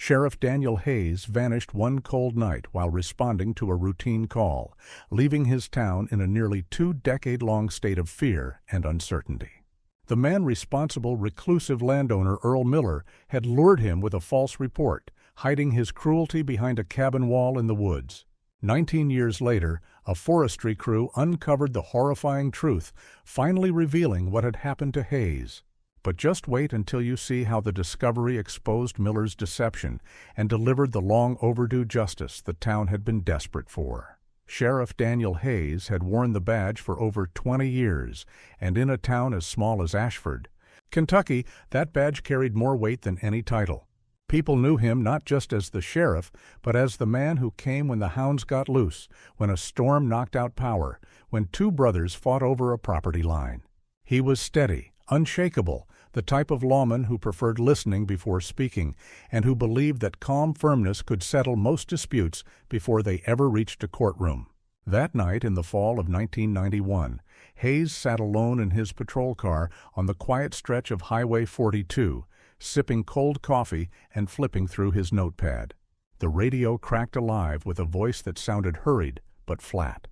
Sheriff Daniel Hayes vanished one cold night while responding to a routine call, leaving his town in a nearly 2-decade-long state of fear and uncertainty. The man-responsible, reclusive landowner Earl Miller had lured him with a false report, hiding his cruelty behind a cabin wall in the woods. 19 years later, a forestry crew uncovered the horrifying truth, finally revealing what had happened to Hayes. But just wait until you see how the discovery exposed Miller's deception and delivered the long-overdue justice the town had been desperate for. Sheriff Daniel Hayes had worn the badge for over 20 years, and in a town as small as Ashford, Kentucky, that badge carried more weight than any title. People knew him not just as the sheriff, but as the man who came when the hounds got loose, when a storm knocked out power, when two brothers fought over a property line. He was steady, unshakable, the type of lawman who preferred listening before speaking, and who believed that calm firmness could settle most disputes before they ever reached a courtroom. That night in the fall of 1991, Hayes sat alone in his patrol car on the quiet stretch of Highway 42, sipping cold coffee and flipping through his notepad. The radio cracked alive with a voice that sounded hurried but flat.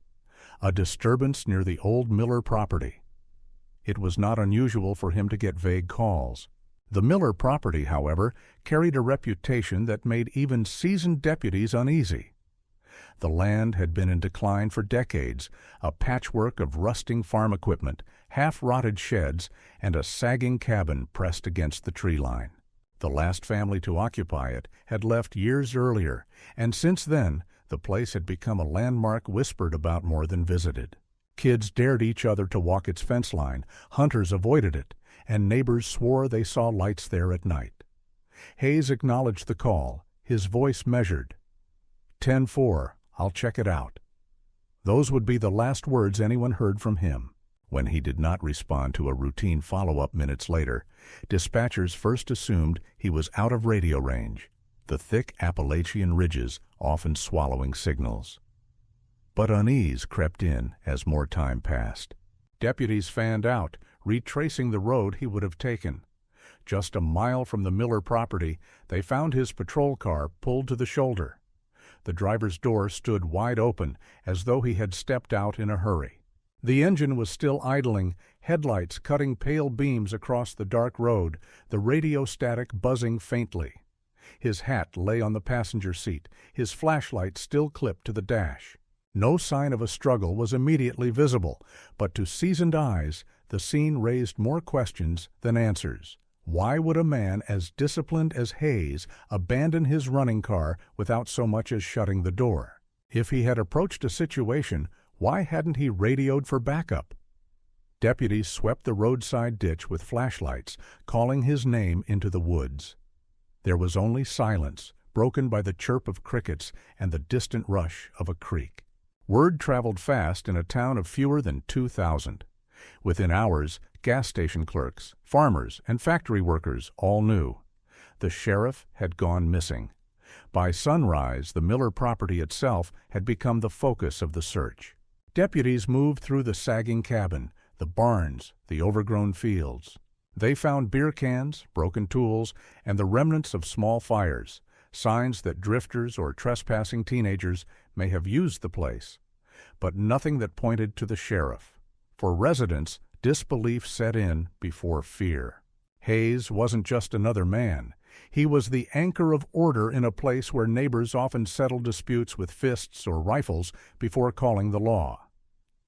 A disturbance near the old Miller property. It was not unusual for him to get vague calls. The Miller property, however, carried a reputation that made even seasoned deputies uneasy. The land had been in decline for decades, a patchwork of rusting farm equipment, half-rotted sheds, and a sagging cabin pressed against the tree line. The last family to occupy it had left years earlier, and since then the place had become a landmark whispered about more than visited. Kids dared each other to walk its fence line, hunters avoided it, and neighbors swore they saw lights there at night. Hayes acknowledged the call, his voice measured. 10-4, I'll check it out. Those would be the last words anyone heard from him. When he did not respond to a routine follow-up minutes later, dispatchers first assumed he was out of radio range, the thick Appalachian ridges often swallowing signals. But unease crept in as more time passed. Deputies fanned out, retracing the road he would have taken. Just a mile from the Miller property, they found his patrol car pulled to the shoulder. The driver's door stood wide open, as though he had stepped out in a hurry. The engine was still idling, headlights cutting pale beams across the dark road, the radio static buzzing faintly. His hat lay on the passenger seat, his flashlight still clipped to the dash. No sign of a struggle was immediately visible, but to seasoned eyes, the scene raised more questions than answers. Why would a man as disciplined as Hayes abandon his running car without so much as shutting the door? If he had approached a situation, why hadn't he radioed for backup? Deputies swept the roadside ditch with flashlights, calling his name into the woods. There was only silence, broken by the chirp of crickets and the distant rush of a creek. Word traveled fast in a town of fewer than 2,000. Within hours, gas station clerks, farmers, and factory workers all knew. The sheriff had gone missing. By sunrise, the Miller property itself had become the focus of the search. Deputies moved through the sagging cabin, the barns, the overgrown fields. They found beer cans, broken tools, and the remnants of small fires, signs that drifters or trespassing teenagers may have used the place, but nothing that pointed to the sheriff. For residents, disbelief set in before fear. Hayes wasn't just another man. He was the anchor of order in a place where neighbors often settled disputes with fists or rifles before calling the law.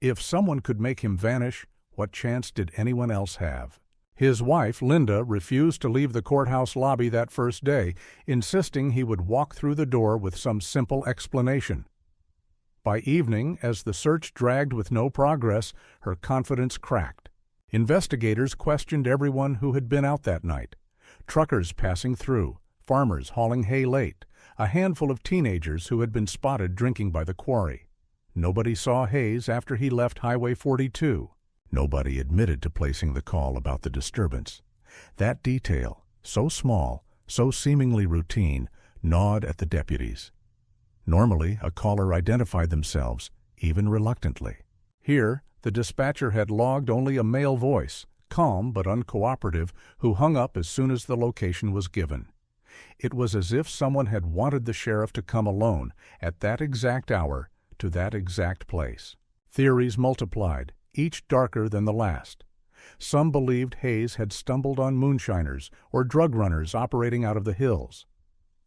If someone could make him vanish, what chance did anyone else have? His wife, Linda, refused to leave the courthouse lobby that first day, insisting he would walk through the door with some simple explanation. By evening, as the search dragged with no progress, her confidence cracked. Investigators questioned everyone who had been out that night. Truckers passing through, farmers hauling hay late, a handful of teenagers who had been spotted drinking by the quarry. Nobody saw Hayes after he left Highway 42. Nobody admitted to placing the call about the disturbance. That detail, so small, so seemingly routine, gnawed at the deputies. Normally, a caller identified themselves, even reluctantly. Here, the dispatcher had logged only a male voice, calm but uncooperative, who hung up as soon as the location was given. It was as if someone had wanted the sheriff to come alone, at that exact hour, to that exact place. Theories multiplied, each darker than the last. Some believed Hayes had stumbled on moonshiners or drug runners operating out of the hills.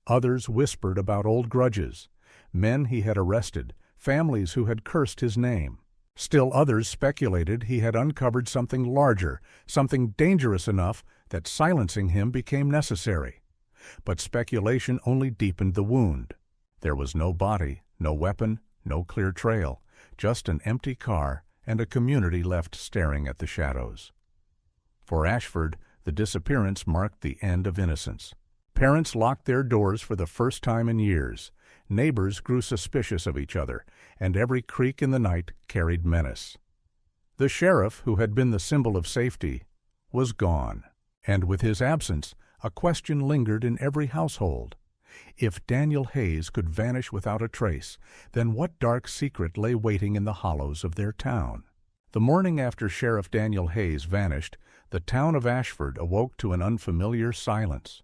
Others whispered about old grudges, men he had arrested, families who had cursed his name. Still others speculated he had uncovered something larger, something dangerous enough that silencing him became necessary. But speculation only deepened the wound. There was no body, no weapon, no clear trail, just an empty car and a community left staring at the shadows. For Ashford, the disappearance marked the end of innocence. Parents locked their doors for the first time in years. Neighbors grew suspicious of each other, and every creak in the night carried menace. The sheriff, who had been the symbol of safety, was gone, and with his absence, a question lingered in every household. If Daniel Hayes could vanish without a trace, then what dark secret lay waiting in the hollows of their town? The morning after Sheriff Daniel Hayes vanished, the town of Ashford awoke to an unfamiliar silence.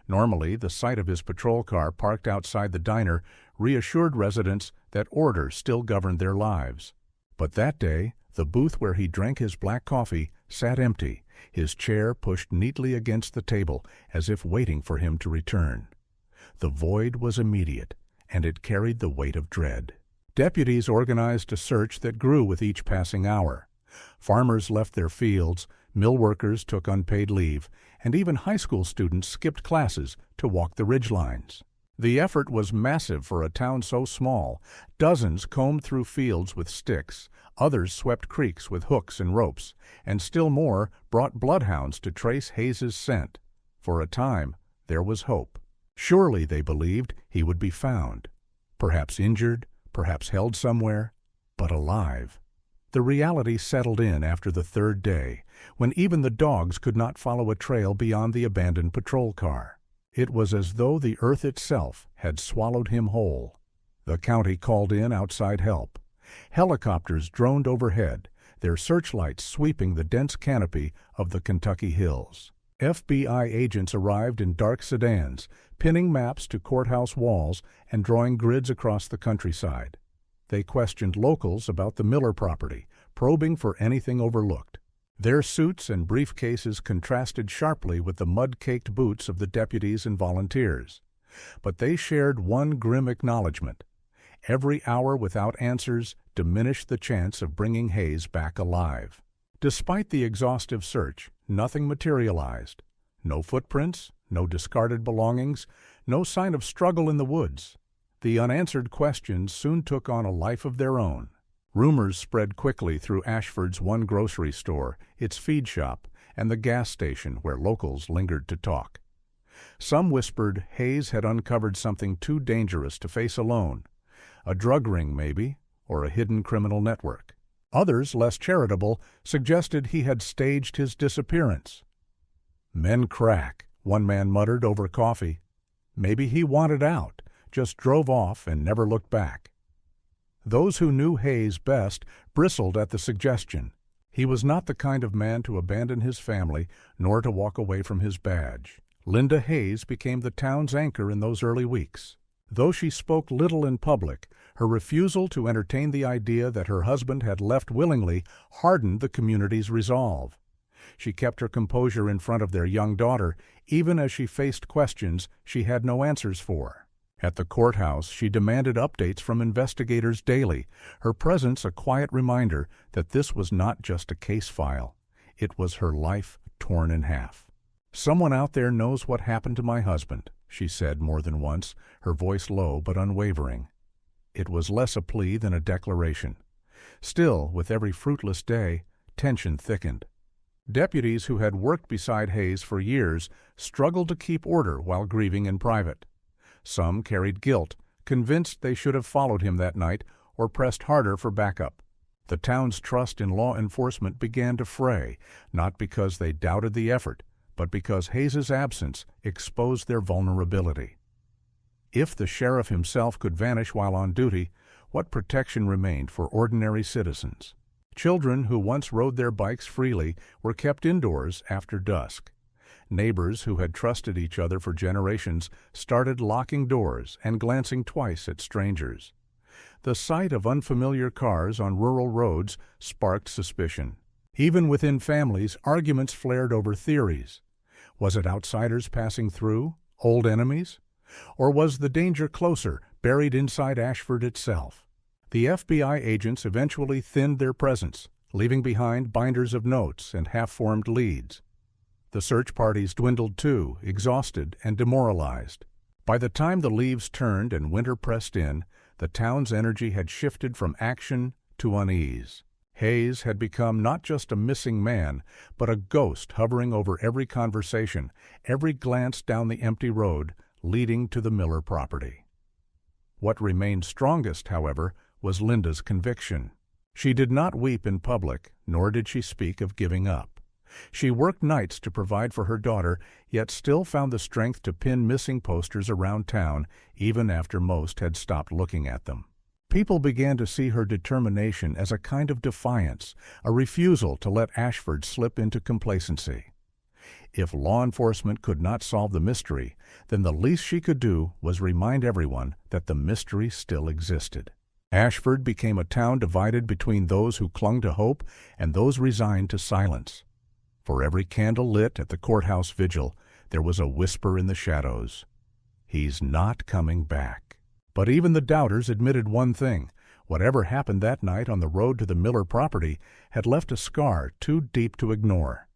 Normally, the sight of his patrol car parked outside the diner reassured residents that order still governed their lives. But that day, the booth where he drank his black coffee sat empty, his chair pushed neatly against the table as if waiting for him to return. The void was immediate, and it carried the weight of dread. Deputies organized a search that grew with each passing hour. Farmers left their fields, mill workers took unpaid leave, and even high school students skipped classes to walk the ridgelines. The effort was massive for a town so small. Dozens combed through fields with sticks, others swept creeks with hooks and ropes, and still more brought bloodhounds to trace Hayes's scent. For a time, there was hope. Surely, they believed, he would be found. Perhaps injured, perhaps held somewhere, but alive. The reality settled in after the third day, when even the dogs could not follow a trail beyond the abandoned patrol car. It was as though the earth itself had swallowed him whole. The county called in outside help. Helicopters droned overhead, their searchlights sweeping the dense canopy of the Kentucky hills. FBI agents arrived in dark sedans, pinning maps to courthouse walls and drawing grids across the countryside. They questioned locals about the Miller property, probing for anything overlooked. Their suits and briefcases contrasted sharply with the mud-caked boots of the deputies and volunteers. But they shared one grim acknowledgment. Every hour without answers diminished the chance of bringing Hayes back alive. Despite the exhaustive search, nothing materialized. No footprints, no discarded belongings, no sign of struggle in the woods. The unanswered questions soon took on a life of their own. Rumors spread quickly through Ashford's one grocery store, its feed shop, and the gas station where locals lingered to talk. Some whispered Hayes had uncovered something too dangerous to face alone. A drug ring, maybe, or a hidden criminal network. Others, less charitable, suggested he had staged his disappearance. "Men crack," one man muttered over coffee. Maybe he wanted out, just drove off and never looked back. Those who knew Hayes best bristled at the suggestion. He was not the kind of man to abandon his family, nor to walk away from his badge. Linda Hayes became the town's anchor in those early weeks. Though she spoke little in public, her refusal to entertain the idea that her husband had left willingly hardened the community's resolve. She kept her composure in front of their young daughter, even as she faced questions she had no answers for. At the courthouse, she demanded updates from investigators daily, her presence a quiet reminder that this was not just a case file. It was her life torn in half. "Someone out there knows what happened to my husband," she said more than once, her voice low but unwavering. It was less a plea than a declaration. Still, with every fruitless day, tension thickened. Deputies who had worked beside Hayes for years struggled to keep order while grieving in private. Some carried guilt, convinced they should have followed him that night or pressed harder for backup. The town's trust in law enforcement began to fray, not because they doubted the effort, but because Hayes's absence exposed their vulnerability. If the sheriff himself could vanish while on duty, what protection remained for ordinary citizens? Children who once rode their bikes freely were kept indoors after dusk. Neighbors who had trusted each other for generations started locking doors and glancing twice at strangers. The sight of unfamiliar cars on rural roads sparked suspicion. Even within families, arguments flared over theories. Was it outsiders passing through? Old enemies? Or was the danger closer, buried inside Ashford itself? The FBI agents eventually thinned their presence, leaving behind binders of notes and half-formed leads. The search parties dwindled too, exhausted and demoralized. By the time the leaves turned and winter pressed in, the town's energy had shifted from action to unease. Hayes had become not just a missing man, but a ghost hovering over every conversation, every glance down the empty road leading to the Miller property. What remained strongest, however, was Linda's conviction. She did not weep in public, nor did she speak of giving up. She worked nights to provide for her daughter, yet still found the strength to pin missing posters around town, even after most had stopped looking at them. People began to see her determination as a kind of defiance, a refusal to let Ashford slip into complacency. If law enforcement could not solve the mystery, then the least she could do was remind everyone that the mystery still existed. Ashford became a town divided between those who clung to hope and those resigned to silence. For every candle lit at the courthouse vigil, there was a whisper in the shadows. He's not coming back. But even the doubters admitted one thing. Whatever happened that night on the road to the Miller property had left a scar too deep to ignore.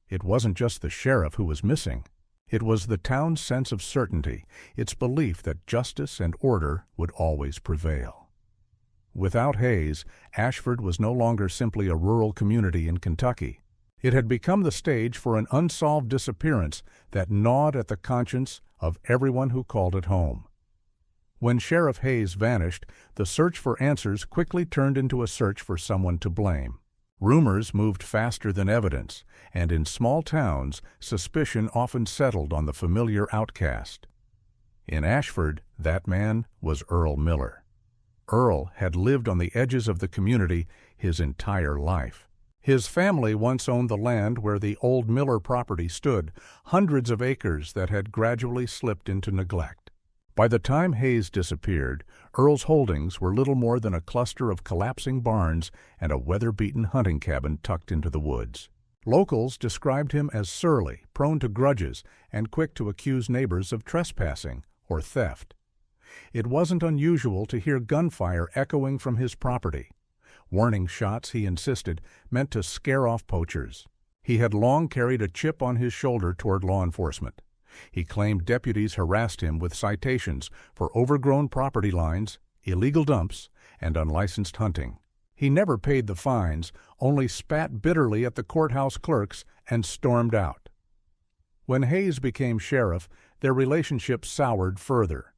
It wasn't just the sheriff who was missing. It was the town's sense of certainty, its belief that justice and order would always prevail. Without Hayes, Ashford was no longer simply a rural community in Kentucky. It had become the stage for an unsolved disappearance that gnawed at the conscience of everyone who called it home. When Sheriff Hayes vanished, the search for answers quickly turned into a search for someone to blame. Rumors moved faster than evidence, and in small towns, suspicion often settled on the familiar outcast. In Ashford, that man was Earl Miller. Earl had lived on the edges of the community his entire life. His family once owned the land where the old Miller property stood, hundreds of acres that had gradually slipped into neglect. By the time Hayes disappeared, Earl's holdings were little more than a cluster of collapsing barns and a weather-beaten hunting cabin tucked into the woods. Locals described him as surly, prone to grudges, and quick to accuse neighbors of trespassing or theft. It wasn't unusual to hear gunfire echoing from his property. Warning shots, he insisted, meant to scare off poachers. He had long carried a chip on his shoulder toward law enforcement. He claimed deputies harassed him with citations for overgrown property lines, illegal dumps, and unlicensed hunting. He never paid the fines, only spat bitterly at the courthouse clerks and stormed out. When Hayes became sheriff, their relationship soured further.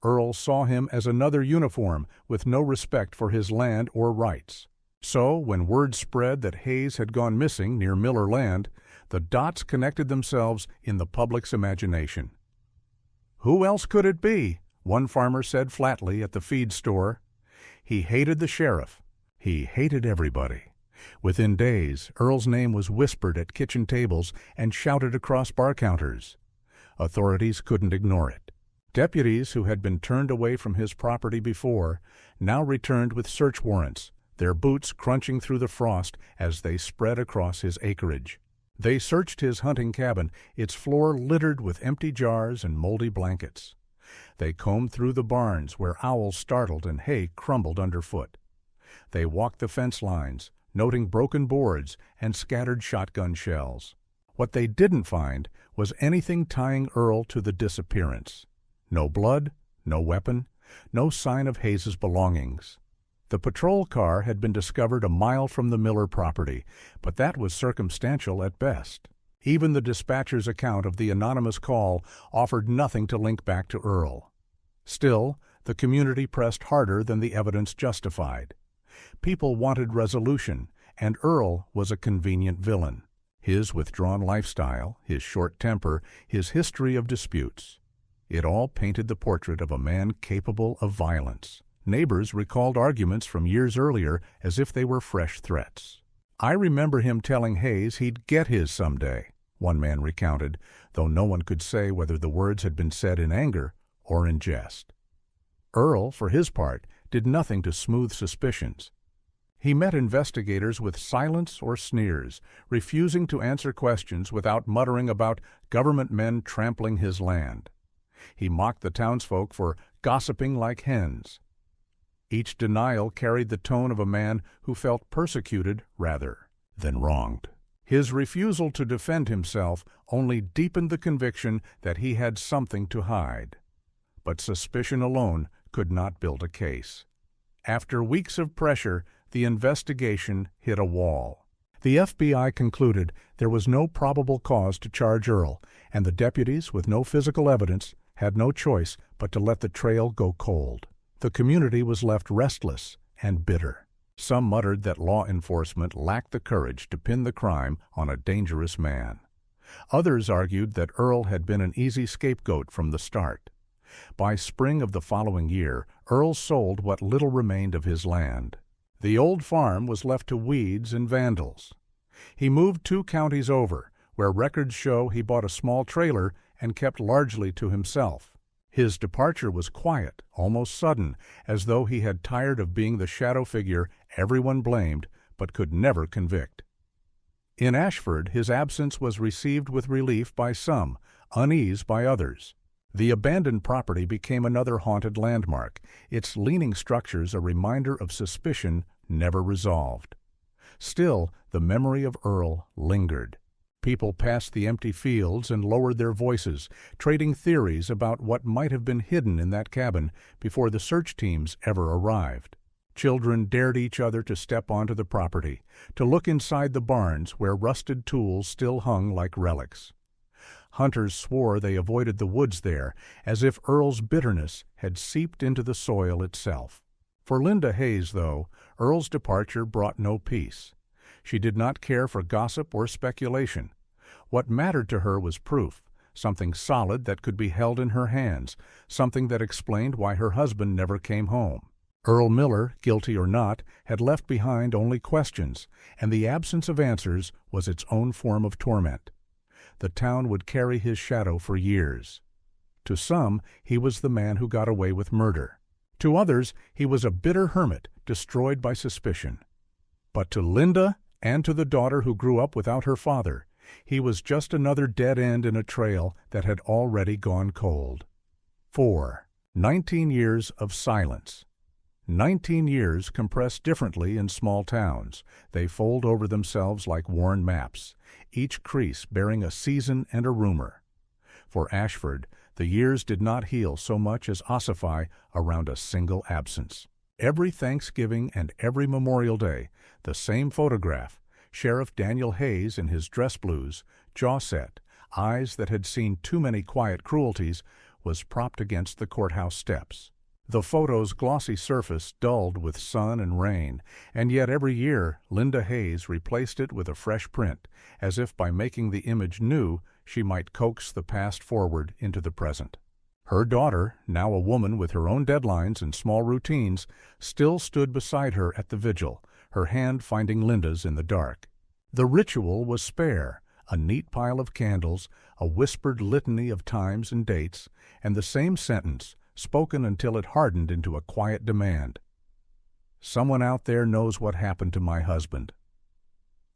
Earl saw him as another uniform with no respect for his land or rights. So, when word spread that Hayes had gone missing near Miller Land, the dots connected themselves in the public's imagination. "Who else could it be?" one farmer said flatly at the feed store. He hated the sheriff. He hated everybody. Within days, Earl's name was whispered at kitchen tables and shouted across bar counters. Authorities couldn't ignore it. Deputies who had been turned away from his property before now returned with search warrants, their boots crunching through the frost as they spread across his acreage. They searched his hunting cabin, its floor littered with empty jars and moldy blankets. They combed through the barns where owls startled and hay crumbled underfoot. They walked the fence lines, noting broken boards and scattered shotgun shells. What they didn't find was anything tying Earl to the disappearance. No blood, no weapon, no sign of Hayes's belongings. The patrol car had been discovered a mile from the Miller property, but that was circumstantial at best. Even the dispatcher's account of the anonymous call offered nothing to link back to Earl. Still, the community pressed harder than the evidence justified. People wanted resolution, and Earl was a convenient villain. His withdrawn lifestyle, his short temper, his history of disputes. It all painted the portrait of a man capable of violence. Neighbors recalled arguments from years earlier as if they were fresh threats. "I remember him telling Hayes he'd get his someday," one man recounted, though no one could say whether the words had been said in anger or in jest. Earl, for his part, did nothing to smooth suspicions. He met investigators with silence or sneers, refusing to answer questions without muttering about government men trampling his land. He mocked the townsfolk for gossiping like hens. Each denial carried the tone of a man who felt persecuted rather than wronged. His refusal to defend himself only deepened the conviction that he had something to hide. But suspicion alone could not build a case. After weeks of pressure, the investigation hit a wall. The FBI concluded there was no probable cause to charge Earl, and the deputies, with no physical evidence, had no choice but to let the trail go cold. The community was left restless and bitter. Some muttered that law enforcement lacked the courage to pin the crime on a dangerous man. Others argued that Earl had been an easy scapegoat from the start. By spring of the following year, Earl sold what little remained of his land. The old farm was left to weeds and vandals. He moved 2 counties over, where records show he bought a small trailer and kept largely to himself. His departure was quiet, almost sudden, as though he had tired of being the shadow figure everyone blamed but could never convict. In Ashford, his absence was received with relief by some, unease by others. The abandoned property became another haunted landmark, its leaning structures a reminder of suspicion never resolved. Still, the memory of Earl lingered. People passed the empty fields and lowered their voices, trading theories about what might have been hidden in that cabin before the search teams ever arrived. Children dared each other to step onto the property, to look inside the barns where rusted tools still hung like relics. Hunters swore they avoided the woods there, as if Earl's bitterness had seeped into the soil itself. For Linda Hayes, though, Earl's departure brought no peace. She did not care for gossip or speculation. What mattered to her was proof, something solid that could be held in her hands, something that explained why her husband never came home. Earl Miller, guilty or not, had left behind only questions, and the absence of answers was its own form of torment. The town would carry his shadow for years. To some, he was the man who got away with murder. To others, he was a bitter hermit, destroyed by suspicion. But to Linda, and to the daughter who grew up without her father, he was just another dead end in a trail that had already gone cold. 4. 19 years of silence. 19 years compressed differently in small towns. They fold over themselves like worn maps, each crease bearing a season and a rumor. For Ashford, the years did not heal so much as ossify around a single absence. Every Thanksgiving and every Memorial Day, the same photograph, Sheriff Daniel Hayes in his dress blues, jaw set, eyes that had seen too many quiet cruelties, was propped against the courthouse steps. The photo's glossy surface dulled with sun and rain, and yet every year Linda Hayes replaced it with a fresh print, as if by making the image new she might coax the past forward into the present. Her daughter, now a woman with her own deadlines and small routines, still stood beside her at the vigil, her hand finding Linda's in the dark. The ritual was spare, a neat pile of candles, a whispered litany of times and dates, and the same sentence, spoken until it hardened into a quiet demand. "Someone out there knows what happened to my husband."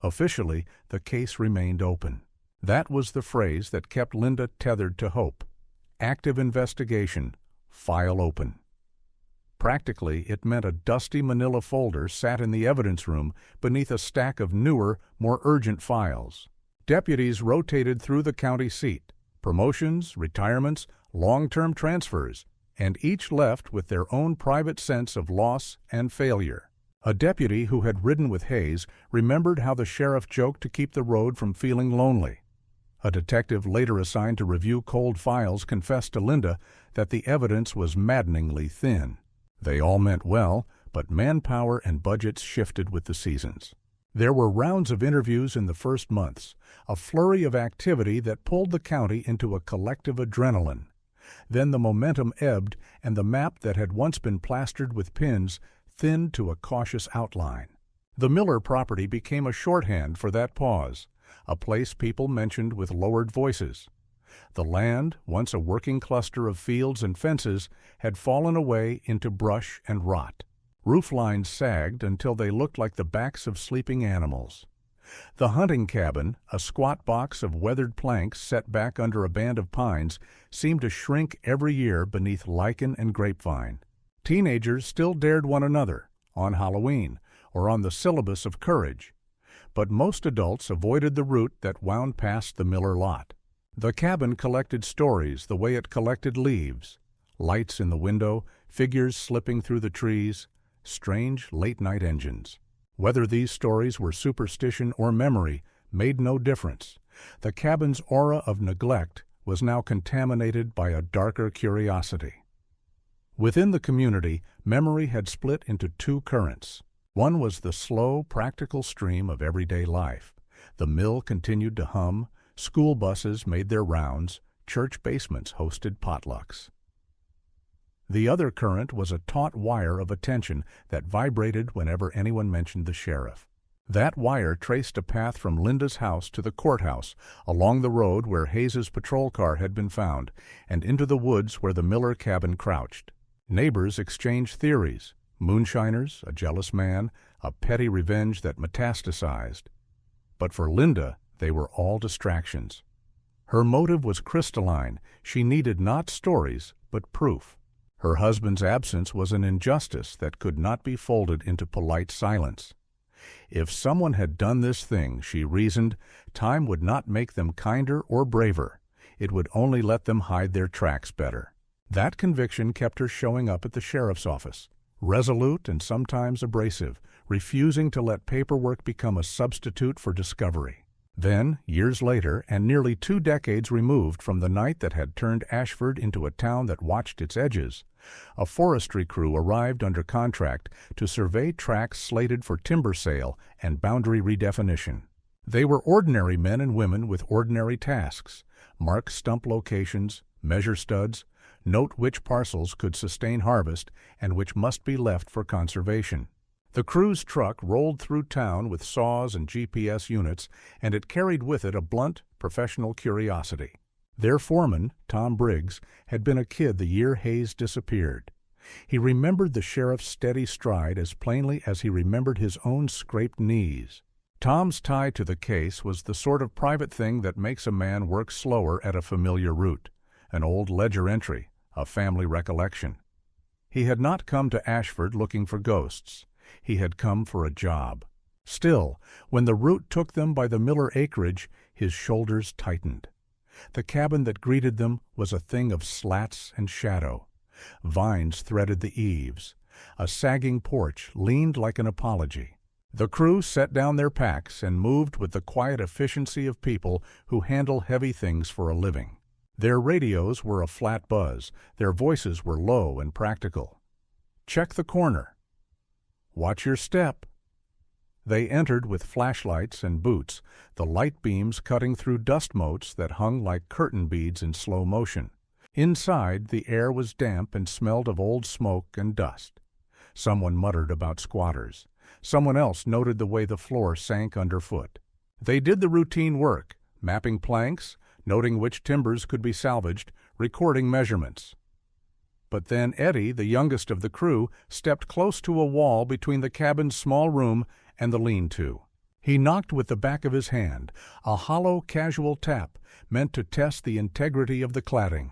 Officially, the case remained open. That was the phrase that kept Linda tethered to hope. Active investigation, file open. Practically, it meant a dusty manila folder sat in the evidence room beneath a stack of newer, more urgent files. Deputies rotated through the county seat, promotions, retirements, long-term transfers, and each left with their own private sense of loss and failure. A deputy who had ridden with Hayes remembered how the sheriff joked to keep the road from feeling lonely. A detective later assigned to review cold files confessed to Linda that the evidence was maddeningly thin. They all meant well, but manpower and budgets shifted with the seasons. There were rounds of interviews in the first months, a flurry of activity that pulled the county into a collective adrenaline. Then the momentum ebbed, and the map that had once been plastered with pins thinned to a cautious outline. The Miller property became a shorthand for that pause, a place people mentioned with lowered voices. The land, once a working cluster of fields and fences, had fallen away into brush and rot. Roof lines sagged until they looked like the backs of sleeping animals. The hunting cabin, a squat box of weathered planks set back under a band of pines, seemed to shrink every year beneath lichen and grapevine. Teenagers still dared one another, on Halloween, or on the syllabus of courage, but most adults avoided the route that wound past the Miller lot. The cabin collected stories the way it collected leaves, lights in the window, figures slipping through the trees, strange late-night engines. Whether these stories were superstition or memory made no difference. The cabin's aura of neglect was now contaminated by a darker curiosity. Within the community, memory had split into two currents. One was the slow, practical stream of everyday life. The mill continued to hum, school buses made their rounds, church basements hosted potlucks. The other current was a taut wire of attention that vibrated whenever anyone mentioned the sheriff. That wire traced a path from Linda's house to the courthouse, along the road where Hayes's patrol car had been found, and into the woods where the Miller cabin crouched. Neighbors exchanged theories, moonshiners, a jealous man, a petty revenge that metastasized. But for Linda, they were all distractions. Her motive was crystalline. She needed not stories, but proof. Her husband's absence was an injustice that could not be folded into polite silence. If someone had done this thing, she reasoned, time would not make them kinder or braver. It would only let them hide their tracks better. That conviction kept her showing up at the sheriff's office, resolute and sometimes abrasive, refusing to let paperwork become a substitute for discovery. Then, years later, and nearly 2 decades removed from the night that had turned Ashford into a town that watched its edges, a forestry crew arrived under contract to survey tracts slated for timber sale and boundary redefinition. They were ordinary men and women with ordinary tasks: mark stump locations, measure studs, note which parcels could sustain harvest and which must be left for conservation. The crew's truck rolled through town with saws and GPS units, and it carried with it a blunt, professional curiosity. Their foreman, Tom Briggs, had been a kid the year Hayes disappeared. He remembered the sheriff's steady stride as plainly as he remembered his own scraped knees. Tom's tie to the case was the sort of private thing that makes a man work slower at a familiar route, an old ledger entry, a family recollection. He had not come to Ashford looking for ghosts. He had come for a job. Still, when the route took them by the Miller acreage, his shoulders tightened. The cabin that greeted them was a thing of slats and shadow. Vines threaded the eaves. A sagging porch leaned like an apology. The crew set down their packs and moved with the quiet efficiency of people who handle heavy things for a living. Their radios were a flat buzz. Their voices were low and practical. "Check the corner." "Watch your step." They entered with flashlights and boots, the light beams cutting through dust motes that hung like curtain beads in slow motion. Inside, the air was damp and smelled of old smoke and dust. Someone muttered about squatters. Someone else noted the way the floor sank underfoot. They did the routine work, mapping planks, noting which timbers could be salvaged, recording measurements. But then Eddie, the youngest of the crew, stepped close to a wall between the cabin's small room and the lean-to. He knocked with the back of his hand, a hollow, casual tap meant to test the integrity of the cladding.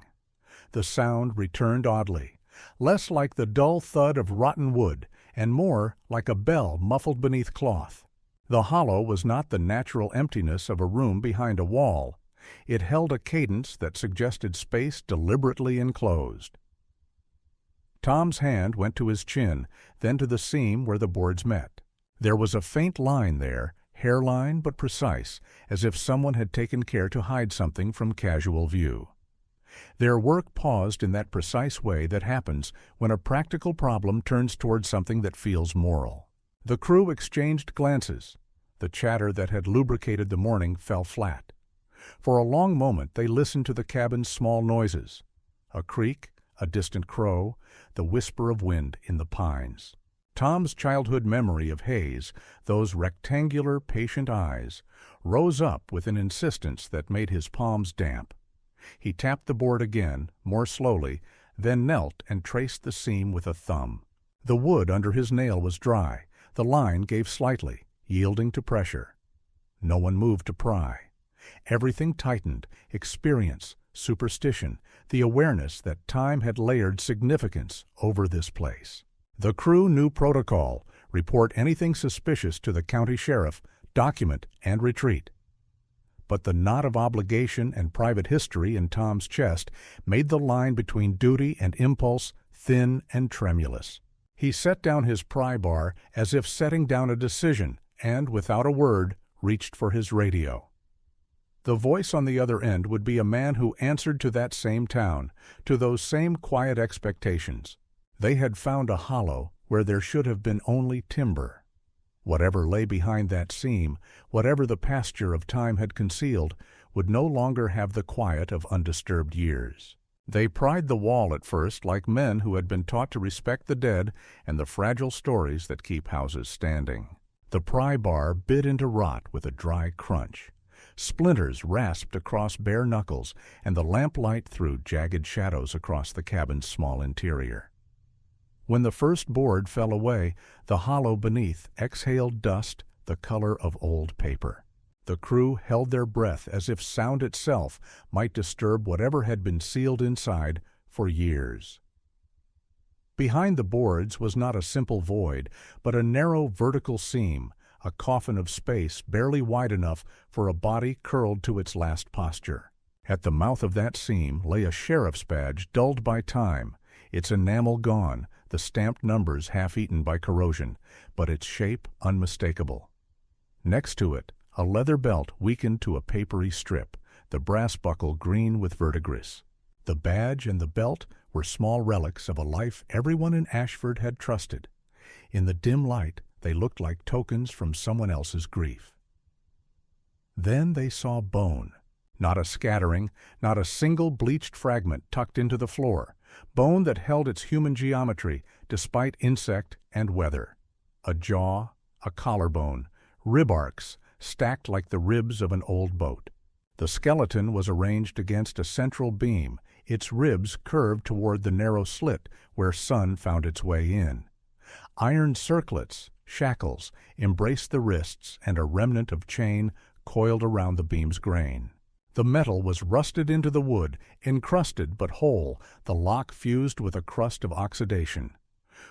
The sound returned oddly, less like the dull thud of rotten wood and more like a bell muffled beneath cloth. The hollow was not the natural emptiness of a room behind a wall. It held a cadence that suggested space deliberately enclosed. Tom's hand went to his chin, then to the seam where the boards met. There was a faint line there, hairline but precise, as if someone had taken care to hide something from casual view. Their work paused in that precise way that happens when a practical problem turns toward something that feels moral. The crew exchanged glances. The chatter that had lubricated the morning fell flat. For a long moment they listened to the cabin's small noises: a creak, a distant crow, the whisper of wind in the pines. Tom's childhood memory of Hayes, those rectangular, patient eyes, rose up with an insistence that made his palms damp. He tapped the board again, more slowly, then knelt and traced the seam with a thumb. The wood under his nail was dry. The line gave slightly, yielding to pressure. No one moved to pry. Everything tightened: experience, superstition, the awareness that time had layered significance over this place. The crew knew protocol: report anything suspicious to the county sheriff, document, and retreat. But the knot of obligation and private history in Tom's chest made the line between duty and impulse thin and tremulous. He set down his pry bar as if setting down a decision, and, without a word, reached for his radio. The voice on the other end would be a man who answered to that same town, to those same quiet expectations. They had found a hollow where there should have been only timber. Whatever lay behind that seam, whatever the pasture of time had concealed, would no longer have the quiet of undisturbed years. They pried the wall at first like men who had been taught to respect the dead and the fragile stories that keep houses standing. The pry bar bit into rot with a dry crunch. Splinters rasped across bare knuckles, and the lamplight threw jagged shadows across the cabin's small interior. When the first board fell away, the hollow beneath exhaled dust the color of old paper. The crew held their breath as if sound itself might disturb whatever had been sealed inside for years. Behind the boards was not a simple void, but a narrow vertical seam, a coffin of space barely wide enough for a body curled to its last posture. At the mouth of that seam lay a sheriff's badge dulled by time, its enamel gone, the stamped numbers half-eaten by corrosion, but its shape unmistakable. Next to it, a leather belt weakened to a papery strip, the brass buckle green with verdigris. The badge and the belt were small relics of a life everyone in Ashford had trusted. In the dim light, they looked like tokens from someone else's grief. Then they saw bone. Not a scattering, not a single bleached fragment tucked into the floor. Bone that held its human geometry despite insect and weather. A jaw, a collarbone, rib arcs stacked like the ribs of an old boat. The skeleton was arranged against a central beam, its ribs curved toward the narrow slit where sun found its way in. Iron circlets, shackles, embraced the wrists, and a remnant of chain coiled around the beam's grain. The metal was rusted into the wood, encrusted but whole, the lock fused with a crust of oxidation.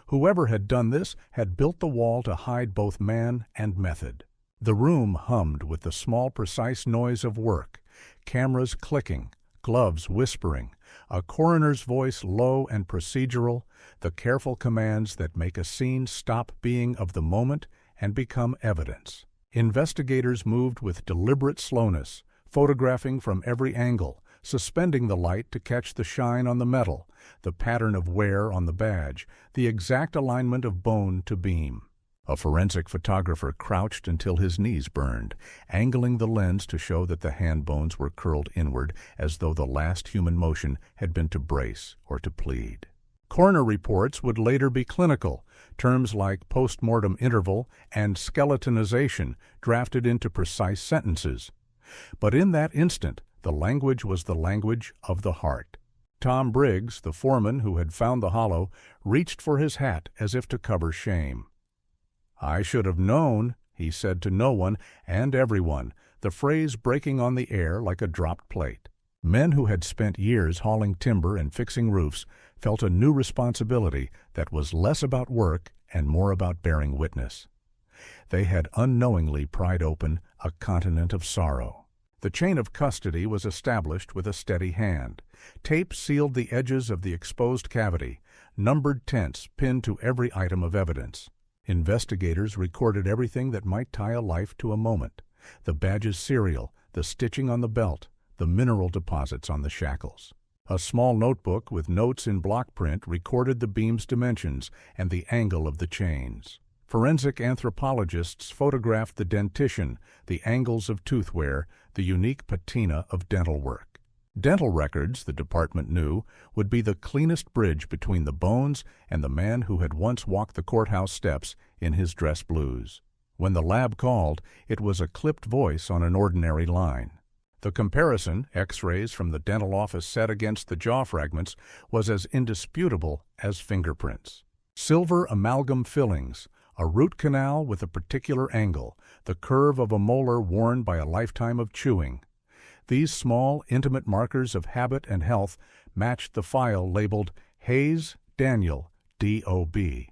Whoever had done this had built the wall to hide both man and method. The room hummed with the small, precise noise of work, cameras clicking, gloves whispering, a coroner's voice low and procedural, the careful commands that make a scene stop being of the moment and become evidence. Investigators moved with deliberate slowness, photographing from every angle, suspending the light to catch the shine on the metal, the pattern of wear on the badge, the exact alignment of bone to beam. A forensic photographer crouched until his knees burned, angling the lens to show that the hand bones were curled inward as though the last human motion had been to brace or to plead. Coroner reports would later be clinical, terms like post-mortem interval and skeletonization drafted into precise sentences. But in that instant, the language was the language of the heart. Tom Briggs, the foreman who had found the hollow, reached for his hat as if to cover shame. "I should have known," he said to no one and everyone, the phrase breaking on the air like a dropped plate. Men who had spent years hauling timber and fixing roofs felt a new responsibility that was less about work and more about bearing witness. They had unknowingly pried open a continent of sorrow. The chain of custody was established with a steady hand. Tape sealed the edges of the exposed cavity, numbered tents pinned to every item of evidence. Investigators recorded everything that might tie a life to a moment: the badge's serial, the stitching on the belt, the mineral deposits on the shackles. A small notebook with notes in block print recorded the beam's dimensions and the angle of the chains. Forensic anthropologists photographed the dentition, the angles of tooth wear, the unique patina of dental work. Dental records, the department knew, would be the cleanest bridge between the bones and the man who had once walked the courthouse steps in his dress blues. When the lab called, it was a clipped voice on an ordinary line. The comparison, X-rays from the dental office set against the jaw fragments, was as indisputable as fingerprints. Silver amalgam fillings, a root canal with a particular angle, the curve of a molar worn by a lifetime of chewing. These small, intimate markers of habit and health matched the file labeled Hayes Daniel, D.O.B.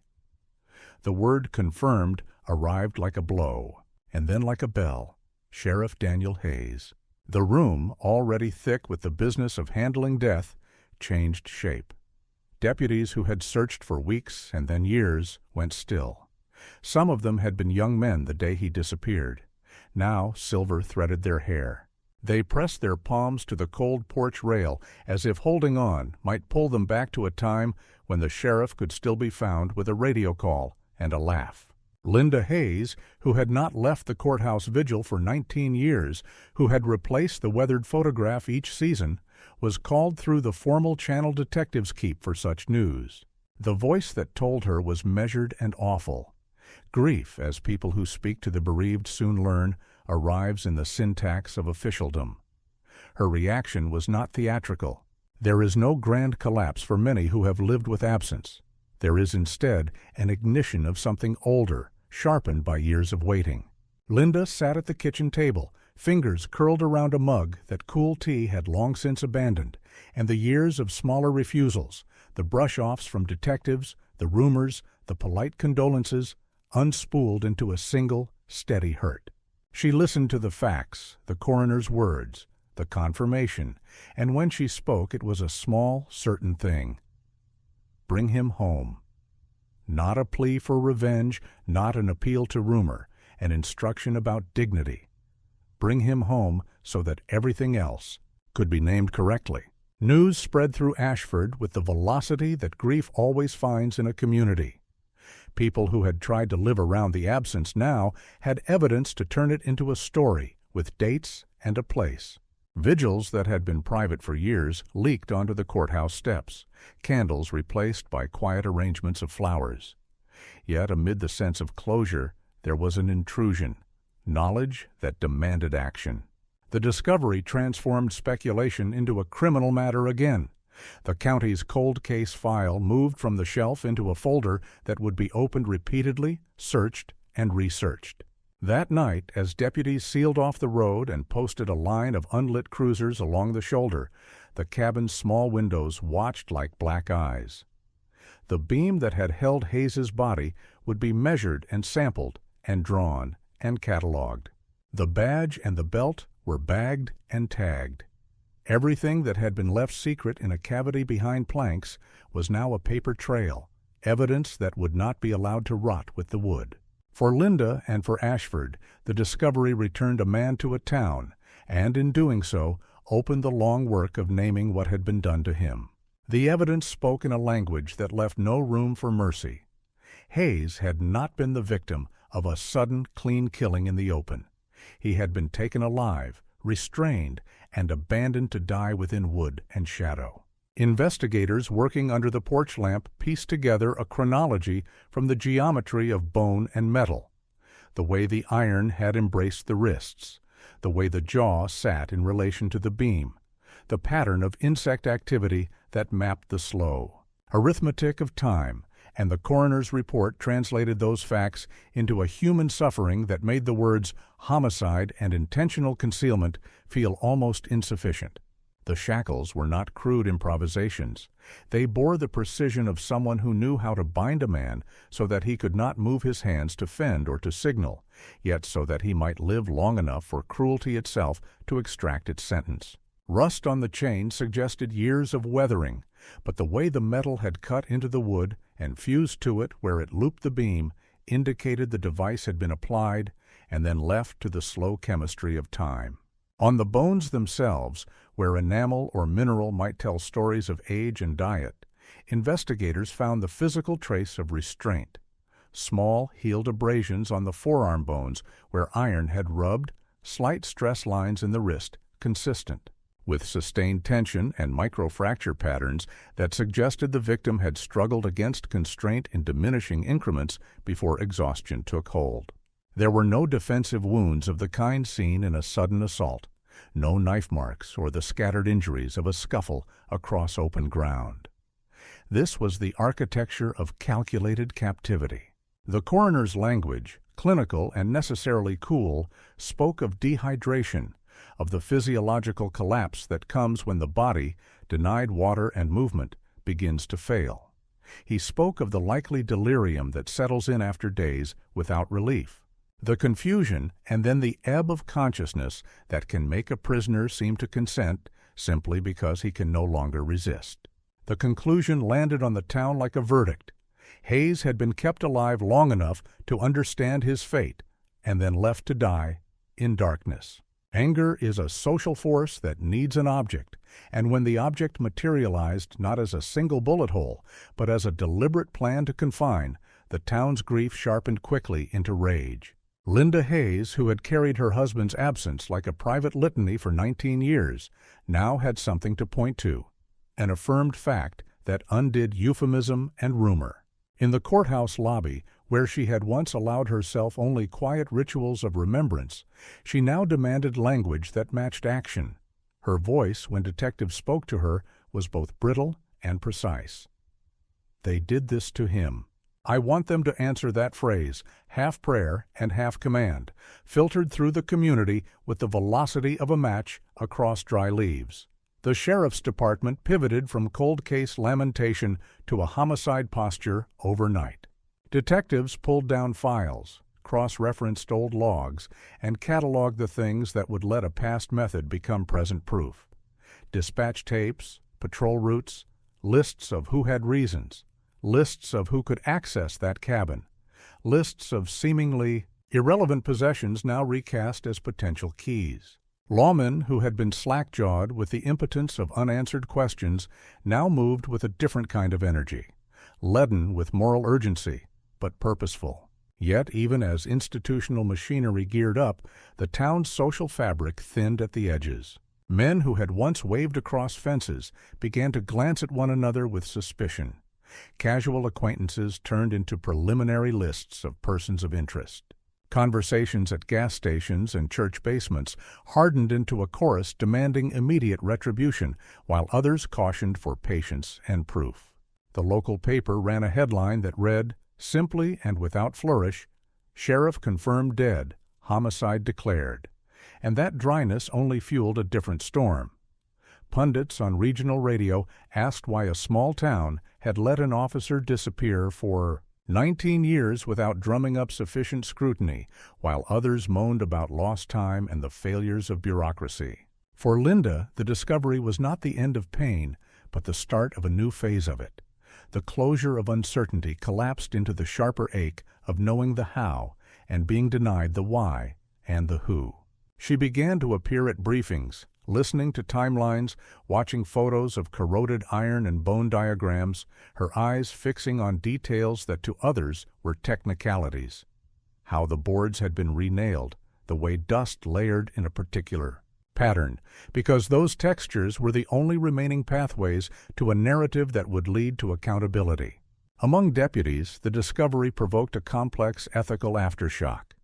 The word confirmed arrived like a blow, and then like a bell. Sheriff Daniel Hayes. The room, already thick with the business of handling death, changed shape. Deputies who had searched for weeks and then years went still. Some of them had been young men the day he disappeared. Now silver threaded their hair. They pressed their palms to the cold porch rail as if holding on might pull them back to a time when the sheriff could still be found with a radio call and a laugh. Linda Hayes, who had not left the courthouse vigil for 19 years, who had replaced the weathered photograph each season, was called through the formal channel detectives keep for such news. The voice that told her was measured and awful. Grief, as people who speak to the bereaved soon learn, arrives in the syntax of officialdom. Her reaction was not theatrical. There is no grand collapse for many who have lived with absence. There is instead an ignition of something older, sharpened by years of waiting. Linda sat at the kitchen table, fingers curled around a mug that cool tea had long since abandoned, and the years of smaller refusals, the brush-offs from detectives, the rumors, the polite condolences, unspooled into a single, steady hurt. She listened to the facts, the coroner's words, the confirmation, and when she spoke it was a small, certain thing. Bring him home. Not a plea for revenge, not an appeal to rumor, an instruction about dignity. Bring him home so that everything else could be named correctly. News spread through Ashford with the velocity that grief always finds in a community. People who had tried to live around the absence now had evidence to turn it into a story with dates and a place. Vigils that had been private for years leaked onto the courthouse steps, candles replaced by quiet arrangements of flowers. Yet amid the sense of closure, there was an intrusion, knowledge that demanded action. The discovery transformed speculation into a criminal matter again. The county's cold case file moved from the shelf into a folder that would be opened repeatedly, searched, and researched. That night, as deputies sealed off the road and posted a line of unlit cruisers along the shoulder, the cabin's small windows watched like black eyes. The beam that had held Hayes's body would be measured and sampled and drawn and catalogued. The badge and the belt were bagged and tagged. Everything that had been left secret in a cavity behind planks was now a paper trail, evidence that would not be allowed to rot with the wood. For Linda and for Ashford, the discovery returned a man to a town, and in doing so, opened the long work of naming what had been done to him. The evidence spoke in a language that left no room for mercy. Hayes had not been the victim of a sudden, clean killing in the open. He had been taken alive, restrained, and abandoned to die within wood and shadow. Investigators working under the porch lamp pieced together a chronology from the geometry of bone and metal, the way the iron had embraced the wrists, the way the jaw sat in relation to the beam, the pattern of insect activity that mapped the slow. Arithmetic of time, and the coroner's report translated those facts into a human suffering that made the words homicide and intentional concealment feel almost insufficient. The shackles were not crude improvisations. They bore the precision of someone who knew how to bind a man so that he could not move his hands to fend or to signal, yet so that he might live long enough for cruelty itself to extract its sentence. Rust on the chain suggested years of weathering, but the way the metal had cut into the wood and fused to it where it looped the beam indicated the device had been applied and then left to the slow chemistry of time. On the bones themselves, where enamel or mineral might tell stories of age and diet, investigators found the physical trace of restraint. Small, healed abrasions on the forearm bones where iron had rubbed, slight stress lines in the wrist, consistent. with sustained tension and microfracture patterns that suggested the victim had struggled against constraint in diminishing increments before exhaustion took hold. There were no defensive wounds of the kind seen in a sudden assault, no knife marks or the scattered injuries of a scuffle across open ground. This was the architecture of calculated captivity. The coroner's language, clinical and necessarily cool, spoke of dehydration, of the physiological collapse that comes when the body, denied water and movement, begins to fail. He spoke of the likely delirium that settles in after days without relief, the confusion and then the ebb of consciousness that can make a prisoner seem to consent simply because he can no longer resist. The conclusion landed on the town like a verdict. Hayes had been kept alive long enough to understand his fate and then left to die in darkness. Anger is a social force that needs an object, and when the object materialized not as a single bullet hole, but as a deliberate plan to confine, the town's grief sharpened quickly into rage. Linda Hayes, who had carried her husband's absence like a private litany for 19 years, now had something to point to, an affirmed fact that undid euphemism and rumor. In the courthouse lobby, where she had once allowed herself only quiet rituals of remembrance, she now demanded language that matched action. Her voice, when detectives spoke to her, was both brittle and precise. They did this to him. I want them to answer that phrase, half prayer and half command, filtered through the community with the velocity of a match across dry leaves. The sheriff's department pivoted from cold case lamentation to a homicide posture overnight. Detectives pulled down files, cross-referenced old logs, and cataloged the things that would let a past method become present proof. Dispatch tapes, patrol routes, lists of who had reasons, lists of who could access that cabin, lists of seemingly irrelevant possessions now recast as potential keys. Lawmen who had been slack-jawed with the impotence of unanswered questions now moved with a different kind of energy, leaden with moral urgency, but purposeful. Yet, even as institutional machinery geared up, the town's social fabric thinned at the edges. Men who had once waved across fences began to glance at one another with suspicion. Casual acquaintances turned into preliminary lists of persons of interest. Conversations at gas stations and church basements hardened into a chorus demanding immediate retribution, while others cautioned for patience and proof. The local paper ran a headline that read, simply and without flourish, "Sheriff confirmed dead, homicide declared." And that dryness only fueled a different storm. Pundits on regional radio asked why a small town had let an officer disappear for 19 years without drumming up sufficient scrutiny, while others moaned about lost time and the failures of bureaucracy. For Linda, the discovery was not the end of pain, but the start of a new phase of it. The closure of uncertainty collapsed into the sharper ache of knowing the how and being denied the why and the who. She began to appear at briefings, listening to timelines, watching photos of corroded iron and bone diagrams, her eyes fixing on details that to others were technicalities. How the boards had been renailed, the way dust layered in a particular pattern, because those textures were the only remaining pathways to a narrative that would lead to accountability. Among deputies, the discovery provoked a complex ethical aftershock.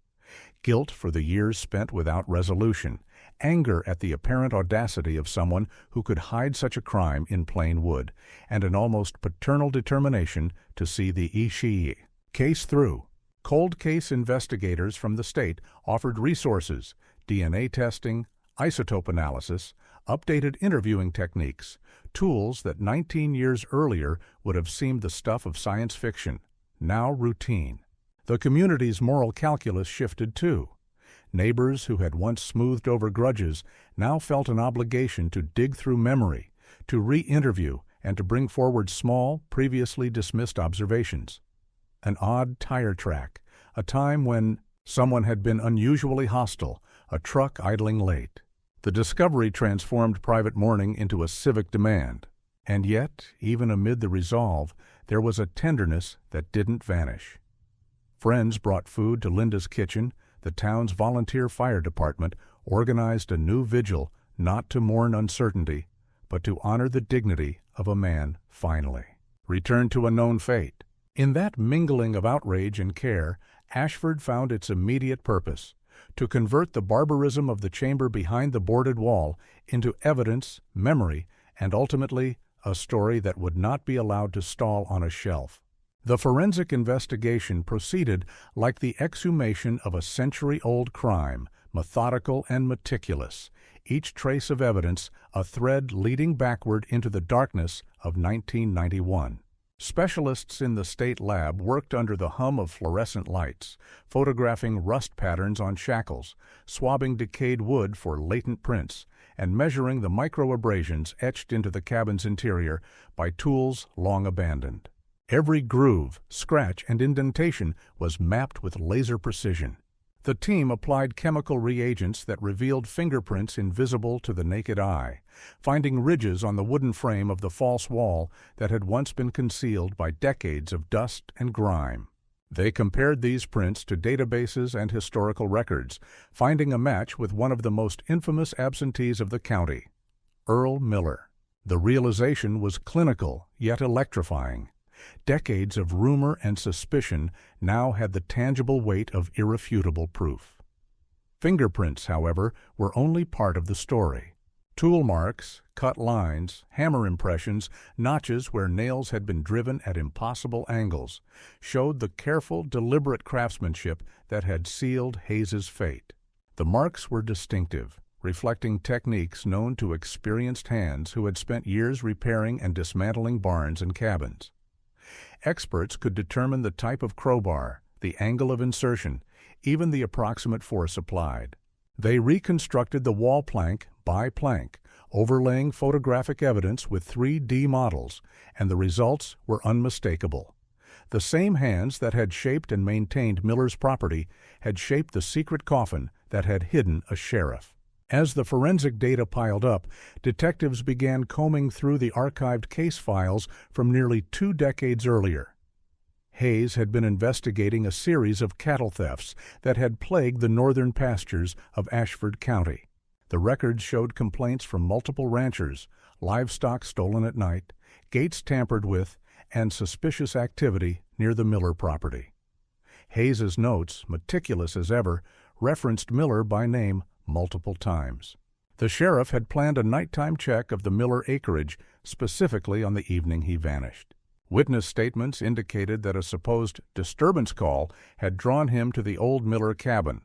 Guilt for the years spent without resolution, anger at the apparent audacity of someone who could hide such a crime in plain wood, and an almost paternal determination to see the Ishii case through. Cold case investigators from the state offered resources, DNA testing, isotope analysis, updated interviewing techniques, tools that 19 years earlier would have seemed the stuff of science fiction, now routine. The community's moral calculus shifted too. Neighbors who had once smoothed over grudges now felt an obligation to dig through memory, to re-interview, and to bring forward small, previously dismissed observations. An odd tire track, a time when someone had been unusually hostile, a truck idling late. The discovery transformed private mourning into a civic demand. And yet, even amid the resolve, there was a tenderness that didn't vanish. Friends brought food to Linda's kitchen. The town's volunteer fire department organized a new vigil not to mourn uncertainty, but to honor the dignity of a man finally returned to a known fate. In that mingling of outrage and care, Ashford found its immediate purpose: to convert the barbarism of the chamber behind the boarded wall into evidence, memory, and ultimately a story that would not be allowed to stall on a shelf. The forensic investigation proceeded like the exhumation of a century-old crime, methodical and meticulous, each trace of evidence a thread leading backward into the darkness of 1991. Specialists in the state lab worked under the hum of fluorescent lights, photographing rust patterns on shackles, swabbing decayed wood for latent prints, and measuring the microabrasions etched into the cabin's interior by tools long abandoned. Every groove, scratch, and indentation was mapped with laser precision. The team applied chemical reagents that revealed fingerprints invisible to the naked eye, finding ridges on the wooden frame of the false wall that had once been concealed by decades of dust and grime. They compared these prints to databases and historical records, finding a match with one of the most infamous absentees of the county, Earl Miller. The realization was clinical yet electrifying. Decades of rumor and suspicion now had the tangible weight of irrefutable proof. Fingerprints, however, were only part of the story. Tool marks, cut lines, hammer impressions, notches where nails had been driven at impossible angles showed the careful, deliberate craftsmanship that had sealed Hayes's fate. The marks were distinctive, reflecting techniques known to experienced hands who had spent years repairing and dismantling barns and cabins. Experts could determine the type of crowbar, the angle of insertion, even the approximate force applied. They reconstructed the wall plank by plank, overlaying photographic evidence with 3D models, and the results were unmistakable. The same hands that had shaped and maintained Miller's property had shaped the secret coffin that had hidden a sheriff. As the forensic data piled up, detectives began combing through the archived case files from nearly 2 decades earlier. Hayes had been investigating a series of cattle thefts that had plagued the northern pastures of Ashford County. The records showed complaints from multiple ranchers, livestock stolen at night, gates tampered with, and suspicious activity near the Miller property. Hayes's notes, meticulous as ever, referenced Miller by name multiple times. The sheriff had planned a nighttime check of the Miller acreage, specifically on the evening he vanished. Witness statements indicated that a supposed disturbance call had drawn him to the old Miller cabin,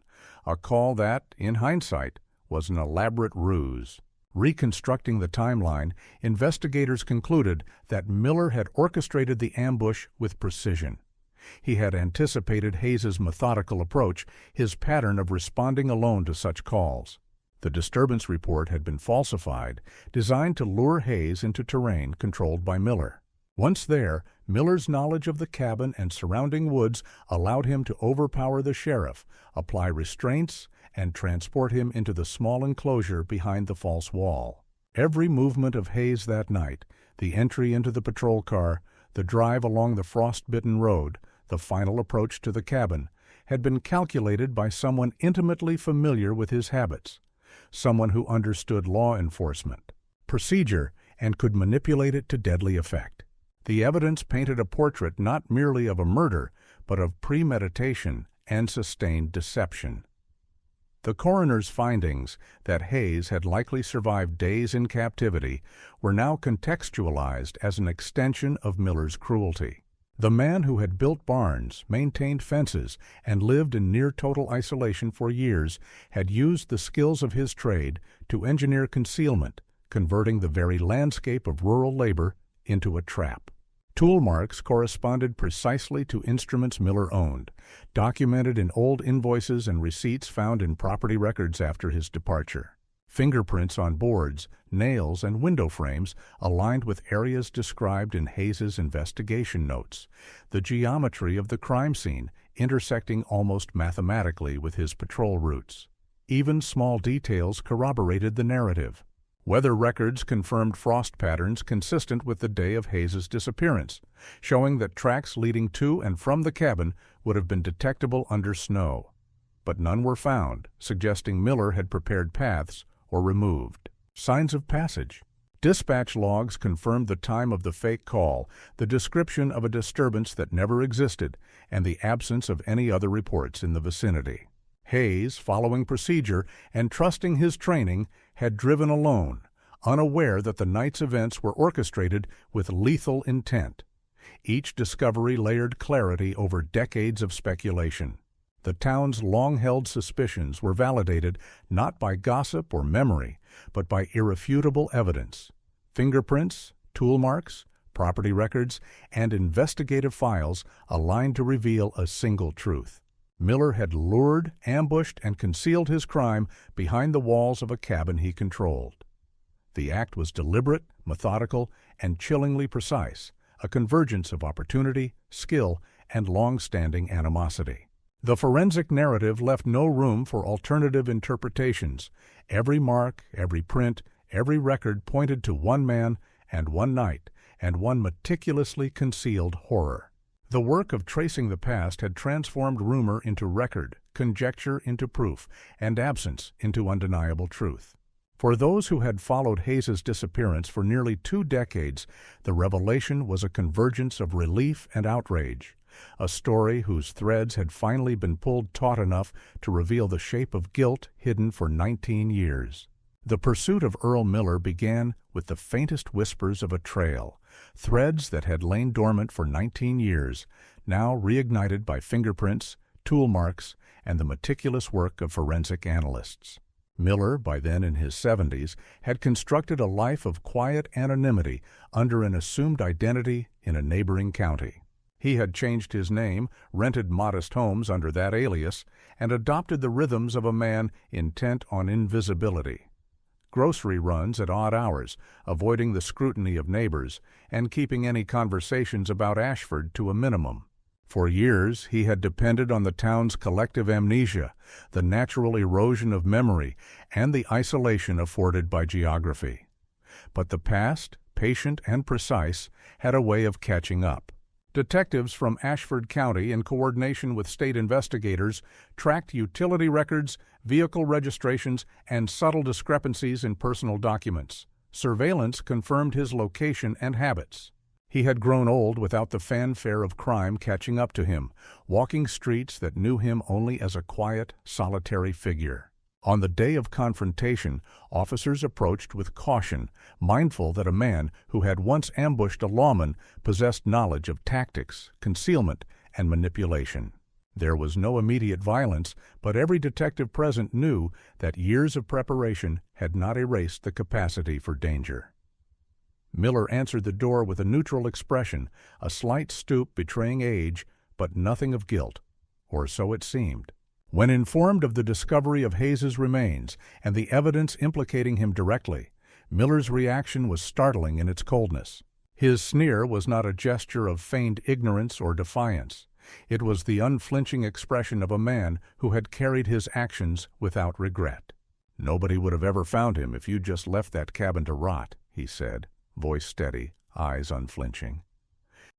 a call that, in hindsight, was an elaborate ruse. Reconstructing the timeline, investigators concluded that Miller had orchestrated the ambush with precision. He had anticipated Hayes's methodical approach, his pattern of responding alone to such calls. The disturbance report had been falsified, designed to lure Hayes into terrain controlled by Miller. Once there, Miller's knowledge of the cabin and surrounding woods allowed him to overpower the sheriff, apply restraints, and transport him into the small enclosure behind the false wall. Every movement of Hayes that night, the entry into the patrol car, the drive along the frost-bitten road, the final approach to the cabin, had been calculated by someone intimately familiar with his habits, someone who understood law enforcement, procedure, and could manipulate it to deadly effect. The evidence painted a portrait not merely of a murder, but of premeditation and sustained deception. The coroner's findings that Hayes had likely survived days in captivity were now contextualized as an extension of Miller's cruelty. The man who had built barns, maintained fences, and lived in near-total isolation for years had used the skills of his trade to engineer concealment, converting the very landscape of rural labor into a trap. Tool marks corresponded precisely to instruments Miller owned, documented in old invoices and receipts found in property records after his departure. Fingerprints on boards, nails, and window frames aligned with areas described in Hayes's investigation notes, the geometry of the crime scene intersecting almost mathematically with his patrol routes. Even small details corroborated the narrative. Weather records confirmed frost patterns consistent with the day of Hayes's disappearance, showing that tracks leading to and from the cabin would have been detectable under snow. But none were found, suggesting Miller had prepared paths or removed Signs of passage. Dispatch logs confirmed the time of the fake call, the description of a disturbance that never existed, and the absence of any other reports in the vicinity. Hayes, following procedure and trusting his training, had driven alone, unaware that the night's events were orchestrated with lethal intent. Each discovery layered clarity over decades of speculation. The town's long-held suspicions were validated not by gossip or memory, but by irrefutable evidence. Fingerprints, tool marks, property records, and investigative files aligned to reveal a single truth. Miller had lured, ambushed, and concealed his crime behind the walls of a cabin he controlled. The act was deliberate, methodical, and chillingly precise, a convergence of opportunity, skill, and long-standing animosity. The forensic narrative left no room for alternative interpretations. Every mark, every print, every record pointed to one man and one night, and one meticulously concealed horror. The work of tracing the past had transformed rumor into record, conjecture into proof, and absence into undeniable truth. For those who had followed Hayes's disappearance for nearly 2 decades, the revelation was a convergence of relief and outrage. A story whose threads had finally been pulled taut enough to reveal the shape of guilt hidden for 19 years. The pursuit of Earl Miller began with the faintest whispers of a trail, threads that had lain dormant for 19 years, now reignited by fingerprints, tool marks, and the meticulous work of forensic analysts. Miller, by then in his 70s, had constructed a life of quiet anonymity under an assumed identity in a neighboring county. He had changed his name, rented modest homes under that alias, and adopted the rhythms of a man intent on invisibility. Grocery runs at odd hours, avoiding the scrutiny of neighbors, and keeping any conversations about Ashford to a minimum. For years, he had depended on the town's collective amnesia, the natural erosion of memory, and the isolation afforded by geography. But the past, patient and precise, had a way of catching up. Detectives from Ashford County, in coordination with state investigators, tracked utility records, vehicle registrations, and subtle discrepancies in personal documents. Surveillance confirmed his location and habits. He had grown old without the fanfare of crime catching up to him, walking streets that knew him only as a quiet, solitary figure. On the day of confrontation, officers approached with caution, mindful that a man who had once ambushed a lawman possessed knowledge of tactics, concealment, and manipulation. There was no immediate violence, but every detective present knew that years of preparation had not erased the capacity for danger. Miller answered the door with a neutral expression, a slight stoop betraying age, but nothing of guilt, or so it seemed. When informed of the discovery of Hayes's remains and the evidence implicating him directly, Miller's reaction was startling in its coldness. His sneer was not a gesture of feigned ignorance or defiance. It was the unflinching expression of a man who had carried his actions without regret. "Nobody would have ever found him if you'd just left that cabin to rot," he said, voice steady, eyes unflinching.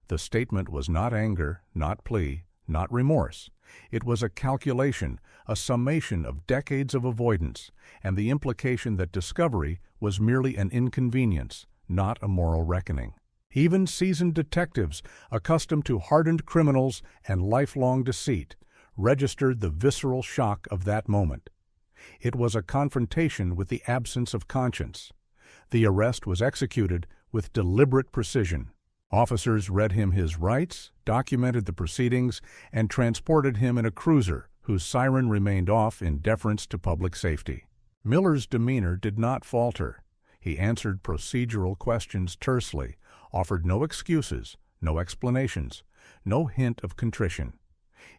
The statement was not anger, not plea, not remorse. It was a calculation, a summation of decades of avoidance, and the implication that discovery was merely an inconvenience, not a moral reckoning. Even seasoned detectives, accustomed to hardened criminals and lifelong deceit, registered the visceral shock of that moment. It was a confrontation with the absence of conscience. The arrest was executed with deliberate precision. Officers read him his rights, documented the proceedings, and transported him in a cruiser whose siren remained off in deference to public safety. Miller's demeanor did not falter. He answered procedural questions tersely, offered no excuses, no explanations, no hint of contrition.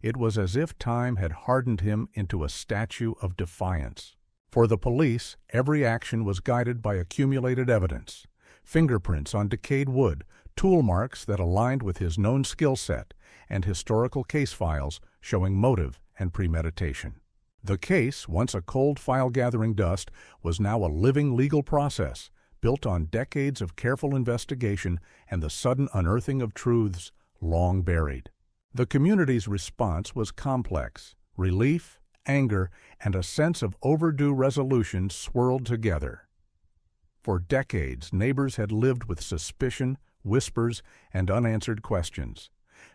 It was as if time had hardened him into a statue of defiance. For the police, every action was guided by accumulated evidence. Fingerprints on decayed wood, tool marks that aligned with his known skill set, and historical case files showing motive and premeditation. The case, once a cold file-gathering dust, was now a living legal process, built on decades of careful investigation and the sudden unearthing of truths long buried. The community's response was complex. Relief, anger, and a sense of overdue resolution swirled together. For decades, neighbors had lived with suspicion, whispers, and unanswered questions.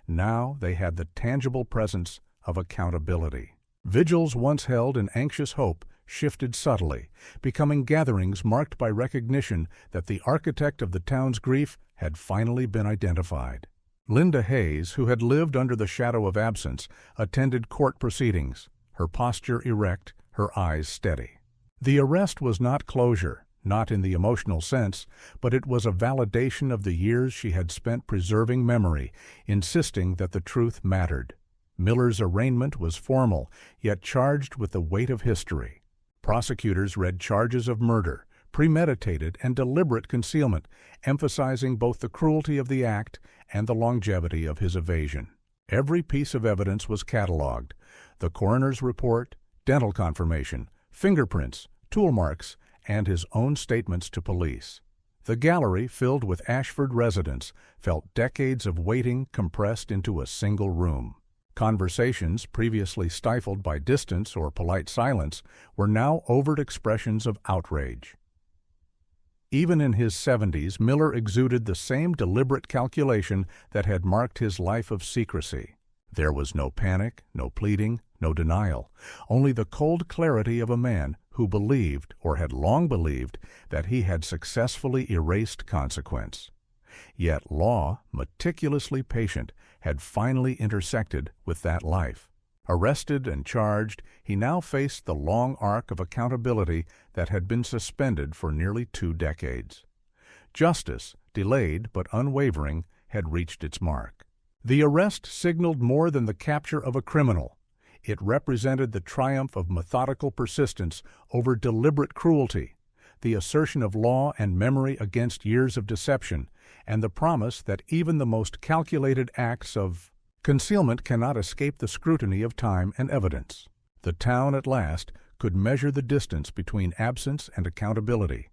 Now they had the tangible presence of accountability. Vigils once held in anxious hope shifted subtly, becoming gatherings marked by recognition that the architect of the town's grief had finally been identified. Linda Hayes, who had lived under the shadow of absence, attended court proceedings, her posture erect, her eyes steady. The arrest was not closure, not in the emotional sense, but it was a validation of the years she had spent preserving memory, insisting that the truth mattered. Miller's arraignment was formal, yet charged with the weight of history. Prosecutors read charges of murder, premeditated and deliberate concealment, emphasizing both the cruelty of the act and the longevity of his evasion. Every piece of evidence was cataloged: the coroner's report, dental confirmation, fingerprints, tool marks, and his own statements to police. The gallery, filled with Ashford residents, felt decades of waiting compressed into a single room. Conversations, previously stifled by distance or polite silence, were now overt expressions of outrage. Even in his 70s, Miller exuded the same deliberate calculation that had marked his life of secrecy. There was no panic, no pleading, no denial, only the cold clarity of a man who believed, or had long believed, that he had successfully erased consequence. Yet law, meticulously patient, had finally intersected with that life. Arrested and charged, he now faced the long arc of accountability that had been suspended for nearly 2 decades. Justice, delayed but unwavering, had reached its mark. The arrest signaled more than the capture of a criminal. It represented the triumph of methodical persistence over deliberate cruelty, the assertion of law and memory against years of deception, and the promise that even the most calculated acts of concealment cannot escape the scrutiny of time and evidence. The town, at last, could measure the distance between absence and accountability,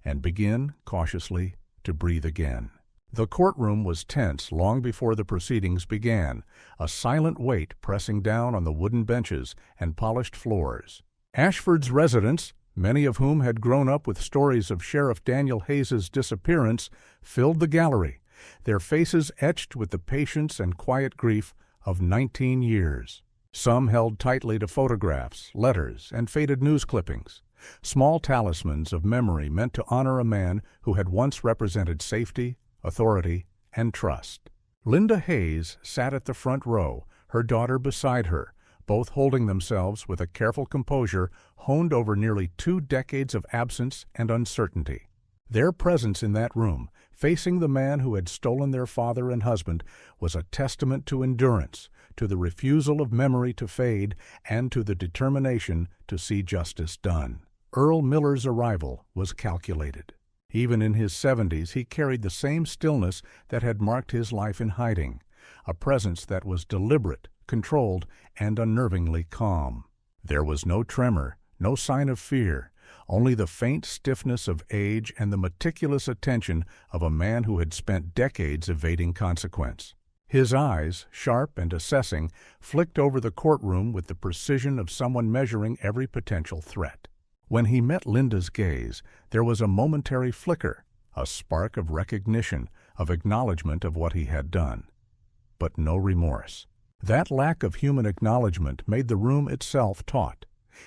and begin, cautiously, to breathe again. The courtroom was tense long before the proceedings began, a silent weight pressing down on the wooden benches and polished floors. Ashford's residents, many of whom had grown up with stories of Sheriff Daniel Hayes's disappearance, filled the gallery, their faces etched with the patience and quiet grief of 19 years. Some held tightly to photographs, letters, and faded news clippings, small talismans of memory meant to honor a man who had once represented safety, authority, and trust. Linda Hayes sat at the front row, her daughter beside her, both holding themselves with a careful composure honed over nearly 2 decades of absence and uncertainty. Their presence in that room, facing the man who had stolen their father and husband, was a testament to endurance, to the refusal of memory to fade, and to the determination to see justice done. Earl Miller's arrival was calculated. Even in his 70s, he carried the same stillness that had marked his life in hiding, a presence that was deliberate, controlled, and unnervingly calm. There was no tremor, no sign of fear, only the faint stiffness of age and the meticulous attention of a man who had spent decades evading consequence. His eyes, sharp and assessing, flicked over the courtroom with the precision of someone measuring every potential threat. When he met Linda's gaze, there was a momentary flicker, a spark of recognition, of acknowledgment of what he had done. But no remorse. That lack of human acknowledgment made the room itself taut.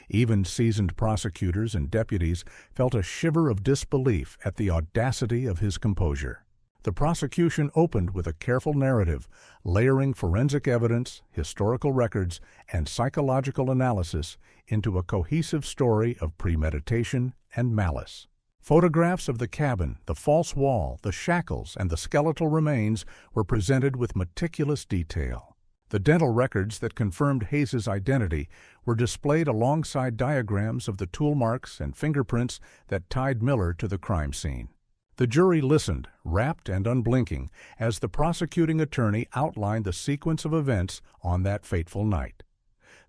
Even seasoned prosecutors and deputies felt a shiver of disbelief at the audacity of his composure. The prosecution opened with a careful narrative, layering forensic evidence, historical records, and psychological analysis into a cohesive story of premeditation and malice. Photographs of the cabin, the false wall, the shackles, and the skeletal remains were presented with meticulous detail. The dental records that confirmed Hayes's identity were displayed alongside diagrams of the tool marks and fingerprints that tied Miller to the crime scene. The jury listened, rapt and unblinking, as the prosecuting attorney outlined the sequence of events on that fateful night.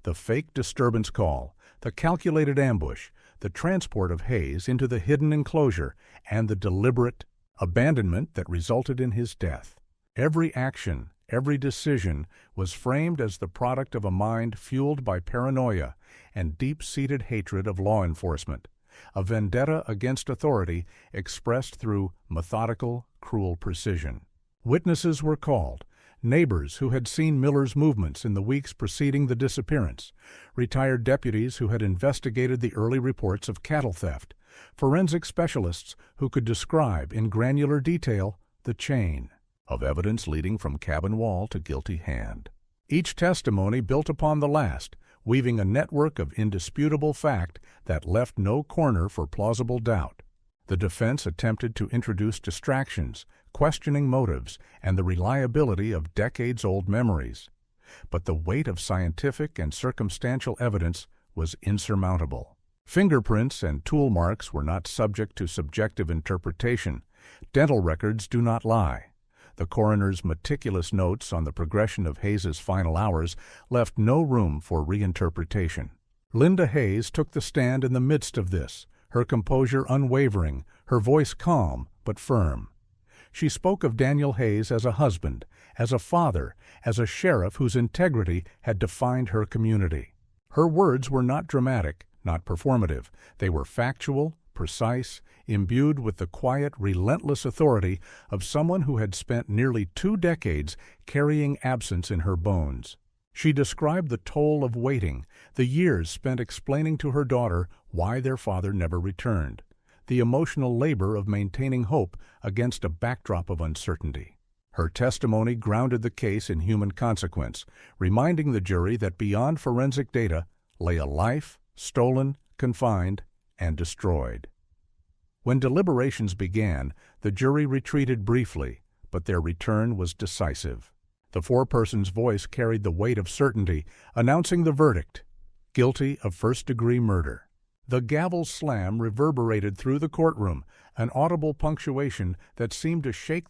The fake disturbance call, the calculated ambush, the transport of Hayes into the hidden enclosure, and the deliberate abandonment that resulted in his death. Every action, every decision was framed as the product of a mind fueled by paranoia and deep-seated hatred of law enforcement, a vendetta against authority expressed through methodical, cruel precision. Witnesses were called, neighbors who had seen Miller's movements in the weeks preceding the disappearance, retired deputies who had investigated the early reports of cattle theft, forensic specialists who could describe in granular detail the chain of evidence leading from cabin wall to guilty hand. Each testimony built upon the last, weaving a network of indisputable fact that left no corner for plausible doubt. The defense attempted to introduce distractions, questioning motives, and the reliability of decades-old memories. But the weight of scientific and circumstantial evidence was insurmountable. Fingerprints and tool marks were not subject to subjective interpretation. Dental records do not lie. The coroner's meticulous notes on the progression of Hayes's final hours left no room for reinterpretation. Linda Hayes took the stand in the midst of this, her composure unwavering, her voice calm but firm. She spoke of Daniel Hayes as a husband, as a father, as a sheriff whose integrity had defined her community. Her words were not dramatic, not performative. They were factual, precise, imbued with the quiet, relentless authority of someone who had spent nearly 2 decades carrying absence in her bones. She described the toll of waiting, the years spent explaining to her daughter why their father never returned, the emotional labor of maintaining hope against a backdrop of uncertainty. Her testimony grounded the case in human consequence, reminding the jury that beyond forensic data lay a life stolen, confined, and destroyed. When deliberations began, the jury retreated briefly, but their return was decisive. The foreperson's voice carried the weight of certainty, announcing the verdict: guilty of first-degree murder. The gavel slam reverberated through the courtroom, an audible punctuation that seemed to shake